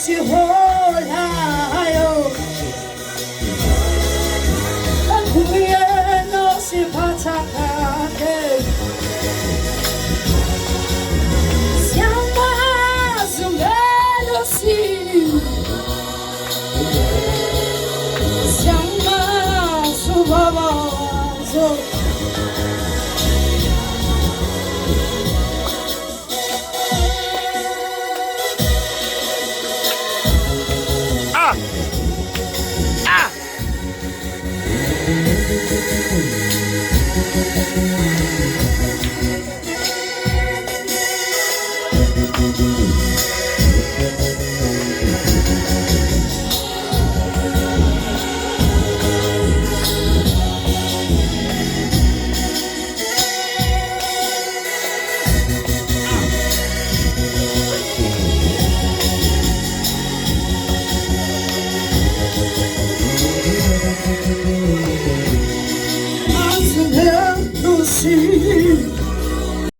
si holayo akuye no si patakake siama zumelo si siama subabazo Lucy